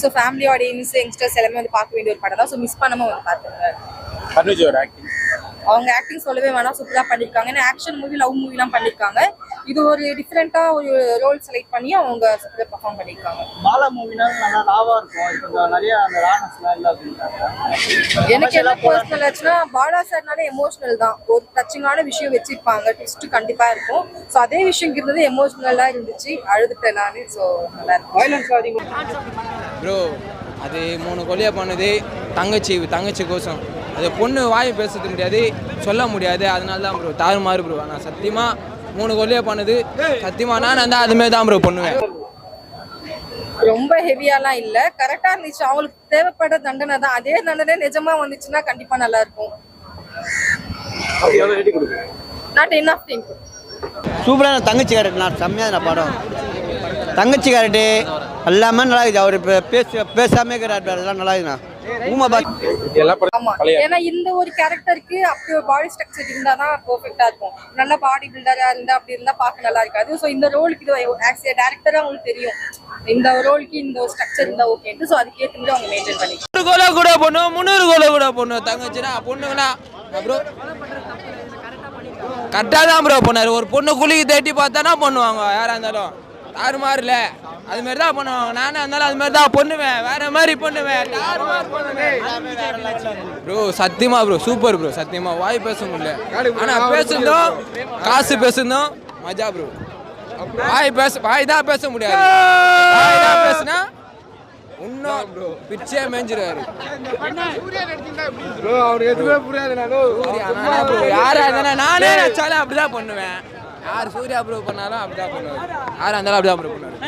So family audience youngsters எல்லாமே வந்து பார்க்க வேண்டிய ஒரு படம் தான். ஸோ மிஸ் பண்ணாம வந்து பார்த்துருங்க. அவங்க ஆக்டிங் சொல்லவே வேணாம், சூப்பராக பண்ணியிருக்காங்க. ஏன்னா ஆக்ஷன் மூவி, லவ் மூவிலாம் பண்ணியிருக்காங்க. இது ஒரு டிஃப்ரெண்ட்டாக ஒரு ரோல் செலக்ட் பண்ணி அவங்க சூப்பராக பர்ஃபார்ம் பண்ணியிருக்காங்க. மாலா மூவினா நல்லா லாவா இருக்கும், இப்போ நிறைய அந்த ராணஸ்லாம் இல்லை அப்படின்றாங்க. எனக்கு என்ன பர்சனல் ஆச்சுன்னா பாலா சார்னாலே எமோஷனல் தான். ஒரு டச்சிங்கான விஷயம் வச்சிருப்பாங்க, ட்விஸ்ட் கண்டிப்பாக இருக்கும். ஸோ அதே விஷயம் இருந்தது, எமோஷனலாக இருந்துச்சு, அழுதுட்டேன் நான். ஸோ நல்லா இருக்கும். வயலன்ஸ் அதிகம் ப்ரோ. அது 3 கொலையை பண்ணது தங்கச்சி கோசம். அது பொண்ணு வாய் பேச முடியாது, சொல்ல முடியாது. அதனால தான் ப்ரோ தாறுமாறு ப்ரோ. ஆனால் சத்தியமாக 3 கொலையை பண்ணது சத்தியமாக நான் வந்து அதுமாரி தான் ப்ரோ பண்ணுவேன். ரொம்ப ஹெவியாலாம் இல்லை, கரெக்டாக இருந்துச்சு. அவங்களுக்கு தேவைப்பட்ட தண்டனை தான். அதே தண்டனை நிஜமா வந்துச்சுன்னா கண்டிப்பாக நல்லா இருக்கும். நான் 10 ஆஃப் 10. சூப்பரான தங்கச்சி கேரக்டர், நான் செம்மையான படம். தங்கச்சி கேரக்டர் எல்லாமே நல்லா இருக்குது. அவர் பேசாமே கேரக்டர் அதெல்லாம் நல்லா இருக்குண்ணா. ஆமா, ஏன்னா இந்த ஒரு கேரக்டருக்கு அப்படி ஒரு பாடி ஸ்ட்ரக்சர் இருந்தாதான் பெர்ஃபெக்ட்டா இருக்கும். நல்ல பாடி பில்டரா இருந்தா அப்படி இருந்தா பார்க்க நல்லா இருக்காது. ஸோ இந்த ரோலுக்கு இது டேரக்டரா அவங்களுக்கு தெரியும், இந்த ரோலுக்கு இந்த ஒரு ஸ்ட்ரக்சர் இருந்தா ஓகேன்ட்டு. ஸோ அதுக்கேற்ற மாதிரி அவங்க மெயின்டைன் பண்ணி 100 கோலை கூட பண்ணும், 300 கோலை கூட பண்ணும். தங்கச்சினா பொண்ணுங்கண்ணா ப்ரோ கரெக்டாக தான் ப்ரோ பண்ணாரு. ஒரு பொண்ணு குளிக்கு தேட்டி பார்த்தானா பண்ணுவாங்க யாராக இருந்தாலும். தாறுமாறுல அதுமாரி தான் பண்ணுவாங்க. நானே இருந்தாலும் அது மாதிரி தான் பண்ணுவேன், வேற மாதிரி பண்ணுவேன், ப்ரோ. சத்தியமா ப்ரோ சூப்பர் ப்ரோ. சத்தியமா வாய் பேச முடியல, ஆனால் பேசுனதும் காசு பேசுனதும் மஜா ப்ரோ. வாய் தான் பேச முடியாது, வாய் தான் பேசுனா இன்னும் பிச்சே மேஞ்சிருவாரு. யாரா இருந்தாலும் நானே நினைச்சாலும் அப்படிதான் பண்ணுவேன். யார் சூர்யா ப்ரோ பண்ணாலும் அப்படிதான் பண்ணுவார், யாரா இருந்தாலும் அப்படிதான் ப்ரோ பண்ணுவார்.